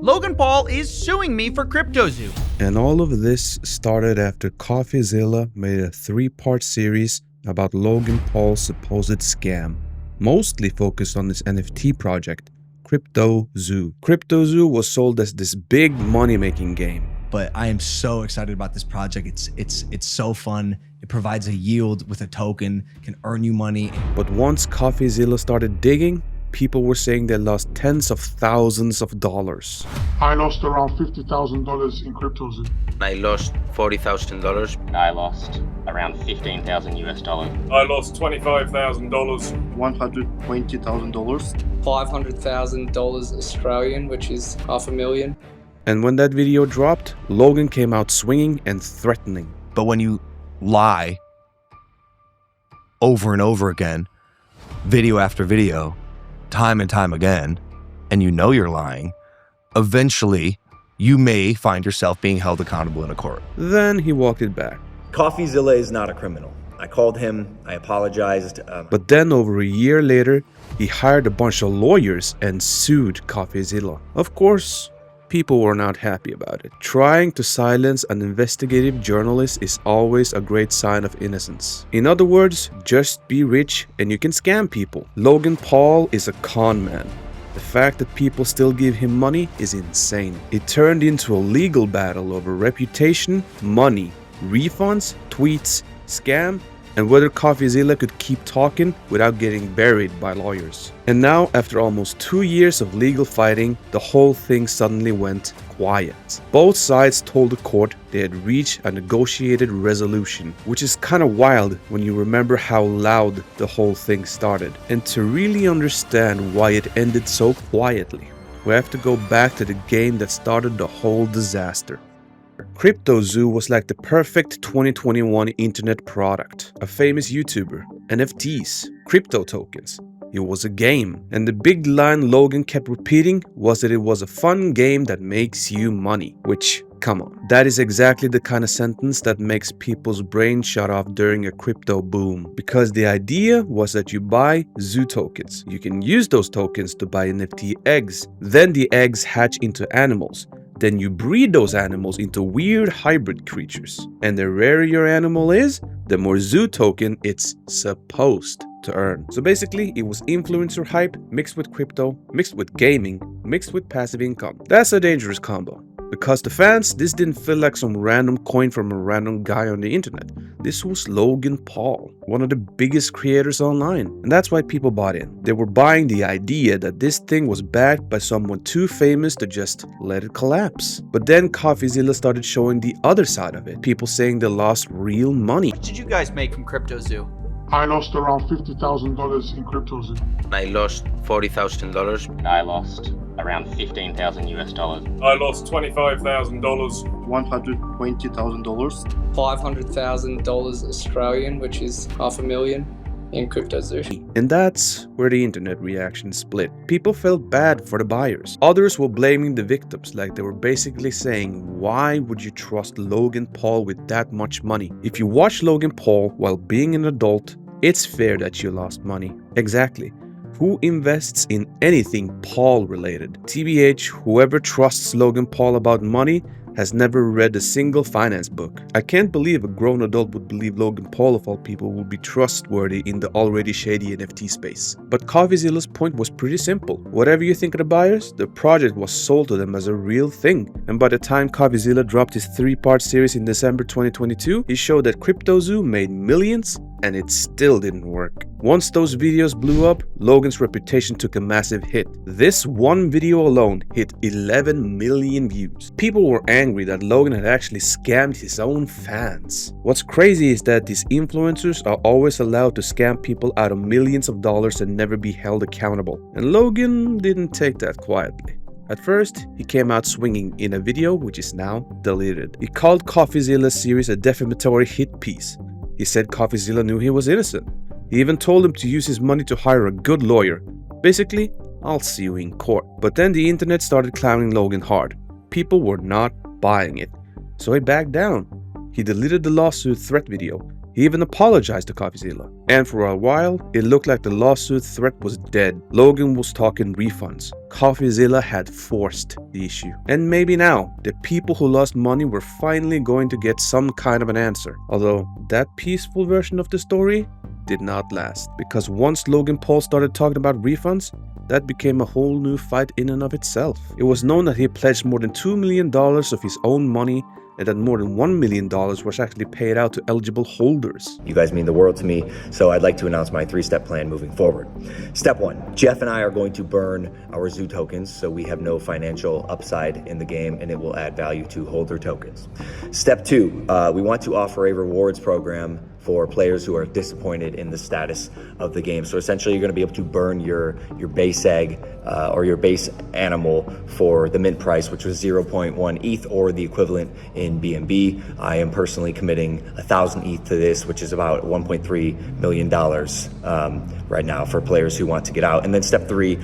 Logan Paul is suing me for CryptoZoo. And all of this started after CoffeeZilla made a 3-part series about Logan Paul's supposed scam, mostly focused on his NFT project, CryptoZoo. CryptoZoo was sold as this big money-making game. But I am so excited about this project. It's so fun. It provides a yield with a token, can earn you money. But once CoffeeZilla started digging, people were saying they lost tens of thousands of dollars. I lost around $50,000 in CryptoZoo. I lost $40,000. I lost around $15,000 I lost $25,000. $120,000. $500,000 Australian, which is $500,000. And when that video dropped, Logan came out swinging and threatening. But when you lie over and over again, video after video, time and time again, and you know you're lying, eventually you may find yourself being held accountable in a court. Then he walked it back. CoffeeZilla is not a criminal. I called him, I apologized. But then over a year later, he hired a bunch of lawyers and sued CoffeeZilla. Of course, people were not happy about it. Trying to silence an investigative journalist is always a great sign of innocence. In other words, just be rich and you can scam people. Logan Paul is a con man. The fact that people still give him money is insane. It turned into a legal battle over reputation, money, refunds, tweets, scam, and whether CoffeeZilla could keep talking without getting buried by lawyers. And now, after almost 2 years of legal fighting, the whole thing suddenly went quiet. Both sides told the court they had reached a negotiated resolution, which is kind of wild when you remember how loud the whole thing started. And to really understand why it ended so quietly, we have to go back to the game that started the whole disaster. CryptoZoo was like the perfect 2021 internet product. A famous YouTuber, NFTs, crypto tokens. It was a game. And the big line Logan kept repeating was that it was a fun game that makes you money. Which, come on, that is exactly the kind of sentence that makes people's brain shut off during a crypto boom. Because the idea was that you buy zoo tokens. You can use those tokens to buy NFT eggs. Then the eggs hatch into animals. Then you breed those animals into weird hybrid creatures. And the rarer your animal is, the more zoo token it's supposed to earn. So basically, it was influencer hype mixed with crypto, mixed with gaming, mixed with passive income. That's a dangerous combo. Because to fans, this didn't feel like some random coin from a random guy on the internet. This was Logan Paul, one of the biggest creators online. And that's why people bought in. They were buying the idea that this thing was backed by someone too famous to just let it collapse. But then CoffeeZilla started showing the other side of it. People saying they lost real money. What did you guys make from CryptoZoo? I lost around $50,000 in CryptoZoo. I lost $40,000. I lost around $15,000. I lost $25,000. $120,000. $500,000 Australian, which is $500,000 in CryptoZoo. And that's where the internet reaction split. People felt bad for the buyers. Others were blaming the victims, like they were basically saying, why would you trust Logan Paul with that much money? If you watch Logan Paul while being an adult, it's fair that you lost money. Exactly. Who invests in anything Paul related? TBH, whoever trusts Logan Paul about money has never read a single finance book. I can't believe a grown adult would believe Logan Paul of all people would be trustworthy in the already shady NFT space. But CoffeeZilla's point was pretty simple. Whatever you think of the buyers, the project was sold to them as a real thing. And by the time CoffeeZilla dropped his 3-part series in December 2022, he showed that CryptoZoo made millions and it still didn't work. Once those videos blew up, Logan's reputation took a massive hit. This one video alone hit 11 million views. People were angry that Logan had actually scammed his own fans. What's crazy is that these influencers are always allowed to scam people out of millions of dollars and never be held accountable. And Logan didn't take that quietly. At first, he came out swinging in a video which is now deleted. He called CoffeeZilla's series a defamatory hit piece. He said CoffeeZilla knew he was innocent. He even told him to use his money to hire a good lawyer. Basically, I'll see you in court. But then the internet started clowning Logan hard. People were not buying it. So he backed down. He deleted the lawsuit threat video, He even apologized to CryptoZoo. And for a while, it looked like the lawsuit threat was dead. Logan was talking refunds. CryptoZoo had forced the issue. And maybe now, the people who lost money were finally going to get some kind of an answer. Although, that peaceful version of the story did not last. Because once Logan Paul started talking about refunds, that became a whole new fight in and of itself. It was known that he pledged more than $2 million of his own money and that more than $1 million was actually paid out to eligible holders. You guys mean the world to me, so I'd like to announce my 3-step plan moving forward. Step 1, Jeff and I are going to burn our Zoo tokens so we have no financial upside in the game and it will add value to holder tokens. Step 2, we want to offer a rewards program for players who are disappointed in the status of the game. So essentially you're going to be able to burn your base egg or your base animal for the mint price, which was 0.1 ETH or the equivalent in BNB. I am personally committing 1,000 ETH to this, which is about $1.3 million right now for players who want to get out. And then step 3,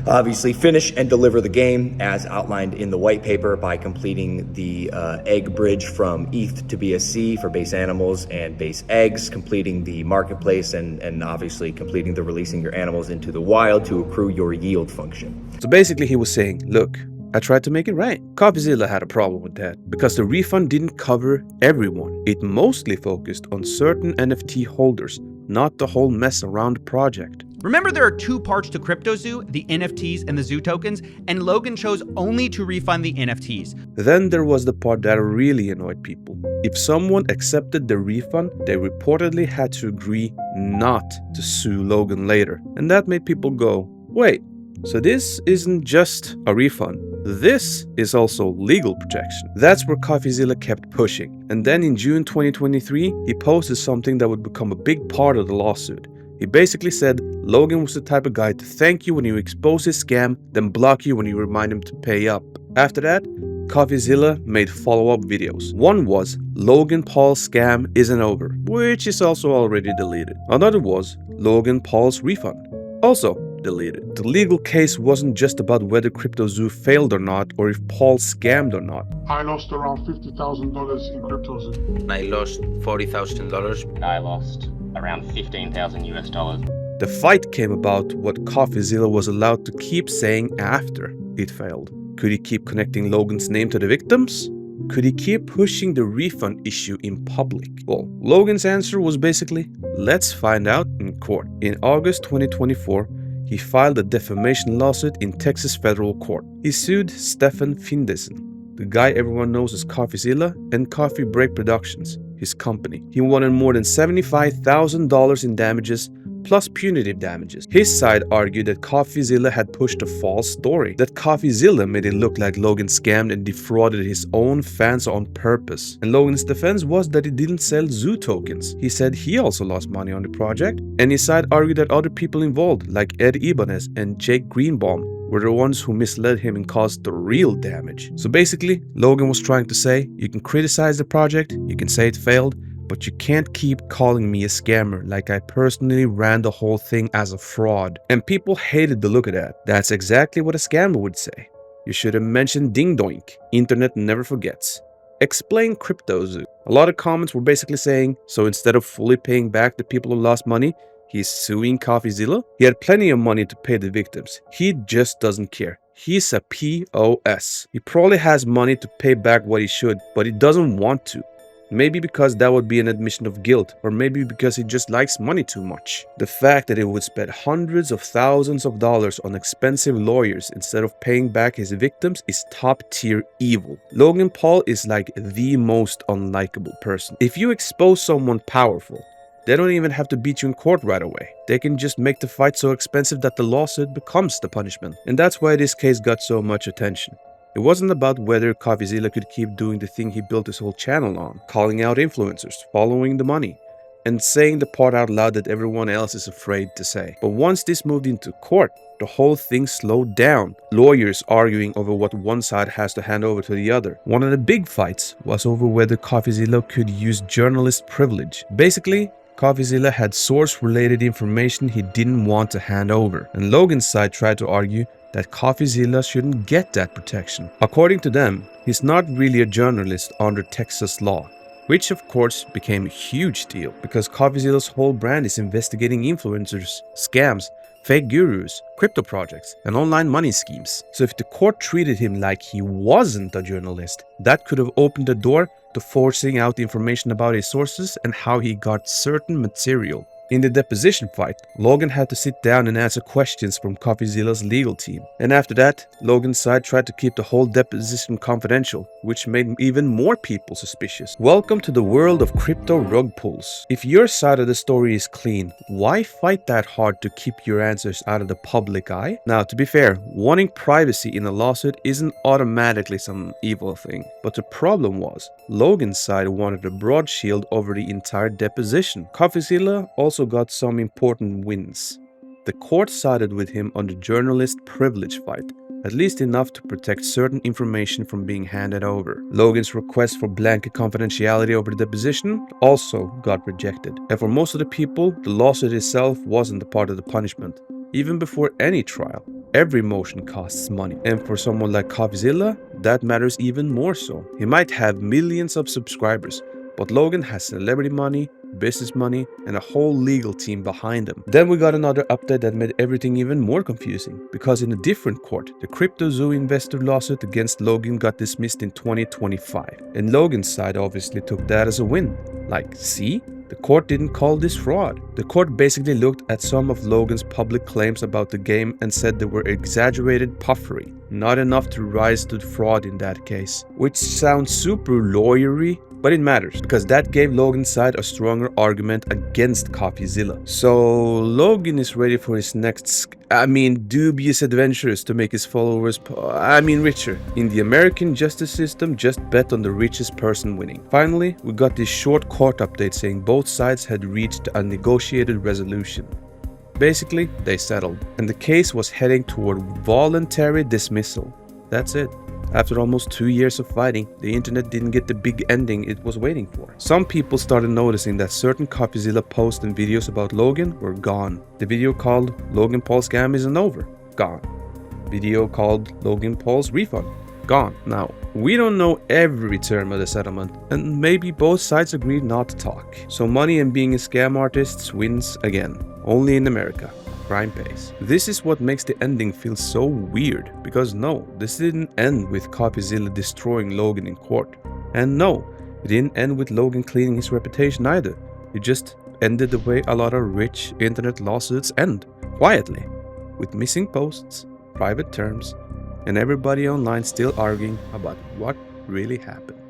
obviously finish and deliver the game as outlined in the white paper by completing the egg bridge from ETH to BSC for base animals and base eggs, completing the marketplace, and obviously completing the releasing your animals into the wild to accrue your yield function. So basically he was saying, look, I tried to make it right. CryptoZoo had a problem with that because the refund didn't cover everyone. It mostly focused on certain NFT holders, not the whole mess around the project. Remember, there are two parts to CryptoZoo, the NFTs and the Zoo tokens, and Logan chose only to refund the NFTs. Then there was the part that really annoyed people. If someone accepted the refund, they reportedly had to agree not to sue Logan later. And that made people go, wait, so this isn't just a refund. This is also legal protection. That's where CryptoZoo kept pushing. And then in June 2023, he posted something that would become a big part of the lawsuit. He basically said Logan was the type of guy to thank you when you expose his scam, then block you when you remind him to pay up. After that, CryptoZoo made follow-up videos. One was Logan Paul's scam isn't over, which is also already deleted. Another was Logan Paul's refund, also deleted. The legal case wasn't just about whether CryptoZoo failed or not, or if Paul scammed or not. I lost around $50,000 in CryptoZoo. I lost $40,000. I lost around 15,000 US dollars. The fight came about what CryptoZoo was allowed to keep saying after it failed. Could he keep connecting Logan's name to the victims? Could he keep pushing the refund issue in public? Well, Logan's answer was basically, let's find out in court. In August 2024, he filed a defamation lawsuit in Texas federal court. He sued Stefan Findeisen, the guy everyone knows as CryptoZoo, and Coffee Break Productions, his company. He wanted more than $75,000 in damages plus punitive damages. His side argued that CryptoZoo had pushed a false story, that CryptoZoo made it look like Logan scammed and defrauded his own fans on purpose. And Logan's defense was that he didn't sell Zoo tokens. He said he also lost money on the project, and his side argued that other people involved, like Ed Ibanez and Jake Greenbaum, were the ones who misled him and caused the real damage. So basically, Logan was trying to say, you can criticize the project, you can say it failed, but you can't keep calling me a scammer like I personally ran the whole thing as a fraud. And people hated the look of that. That's exactly what a scammer would say. You should have mentioned Ding Doink. Internet never forgets. Explain CryptoZoo. A lot of comments were basically saying, so instead of fully paying back the people who lost money, he's suing CryptoZoo? He had plenty of money to pay the victims. He just doesn't care. He's a POS. He probably has money to pay back what he should, but he doesn't want to. Maybe because that would be an admission of guilt, or maybe because he just likes money too much. The fact that he would spend hundreds of thousands of dollars on expensive lawyers instead of paying back his victims is top-tier evil. Logan Paul is like the most unlikable person. If you expose someone powerful, they don't even have to beat you in court right away. They can just make the fight so expensive that the lawsuit becomes the punishment. And that's why this case got so much attention. It wasn't about whether CryptoZoo could keep doing the thing he built his whole channel on, calling out influencers, following the money, and saying the part out loud that everyone else is afraid to say. But once this moved into court, the whole thing slowed down. Lawyers arguing over what one side has to hand over to the other. One of the big fights was over whether CryptoZoo could use journalist privilege. Basically, CryptoZoo had source-related information he didn't want to hand over, and Logan's side tried to argue that CryptoZoo shouldn't get that protection. According to them, he's not really a journalist under Texas law. which of course became a huge deal because CoffeeZilla's whole brand is investigating influencers, scams, fake gurus, crypto projects, and online money schemes. So if the court treated him like he wasn't a journalist, that could have opened the door to forcing out information about his sources and how he got certain material. In the deposition fight, Logan had to sit down and answer questions from CoffeeZilla's legal team. And after that, Logan's side tried to keep the whole deposition confidential, which made even more people suspicious. Welcome to the world of crypto rug pulls. If your side of the story is clean, why fight that hard to keep your answers out of the public eye? Now, to be fair, wanting privacy in a lawsuit isn't automatically some evil thing. But the problem was, Logan's side wanted a broad shield over the entire deposition. CoffeeZilla also got some important wins. The court sided with him on the journalist privilege fight, at least enough to protect certain information from being handed over. Logan's request for blanket confidentiality over the deposition also got rejected. And for most of the people, the lawsuit itself wasn't a part of the punishment. Even before any trial, every motion costs money. And for someone like CoffeeZilla, that matters even more so. He might have millions of subscribers, but Logan has celebrity money, business money, and a whole legal team behind him. Then we got another update that made everything even more confusing, because in a different court, the CryptoZoo investor lawsuit against Logan got dismissed in 2025. And Logan's side obviously took that as a win. Like, see? The court didn't call this fraud. The court basically looked at some of Logan's public claims about the game and said they were exaggerated puffery, not enough to rise to fraud in that case. Which sounds super lawyery, but it matters because that gave Logan's side a stronger argument against CoffeeZilla. So Logan is ready for his next, dubious adventures to make his followers, richer. In the American justice system, just bet on the richest person winning. Finally, we got this short court update saying both sides had reached a negotiated resolution. Basically, they settled, and the case was heading toward voluntary dismissal. That's it. After almost 2 years of fighting, the internet didn't get the big ending it was waiting for. Some people started noticing that certain CoffeeZilla posts and videos about Logan were gone. The video called Logan Paul scam isn't over. Gone. Video called Logan Paul's refund. Gone. Now, we don't know every term of the settlement, and maybe both sides agreed not to talk. So money and being a scam artist wins again. Only in America. Crime pays. This is what makes the ending feel so weird, because no, this didn't end with CoffeeZilla destroying Logan in court. And no, it didn't end with Logan cleaning his reputation either. It just ended the way a lot of rich internet lawsuits end, quietly, with missing posts, private terms, and everybody online still arguing about what really happened.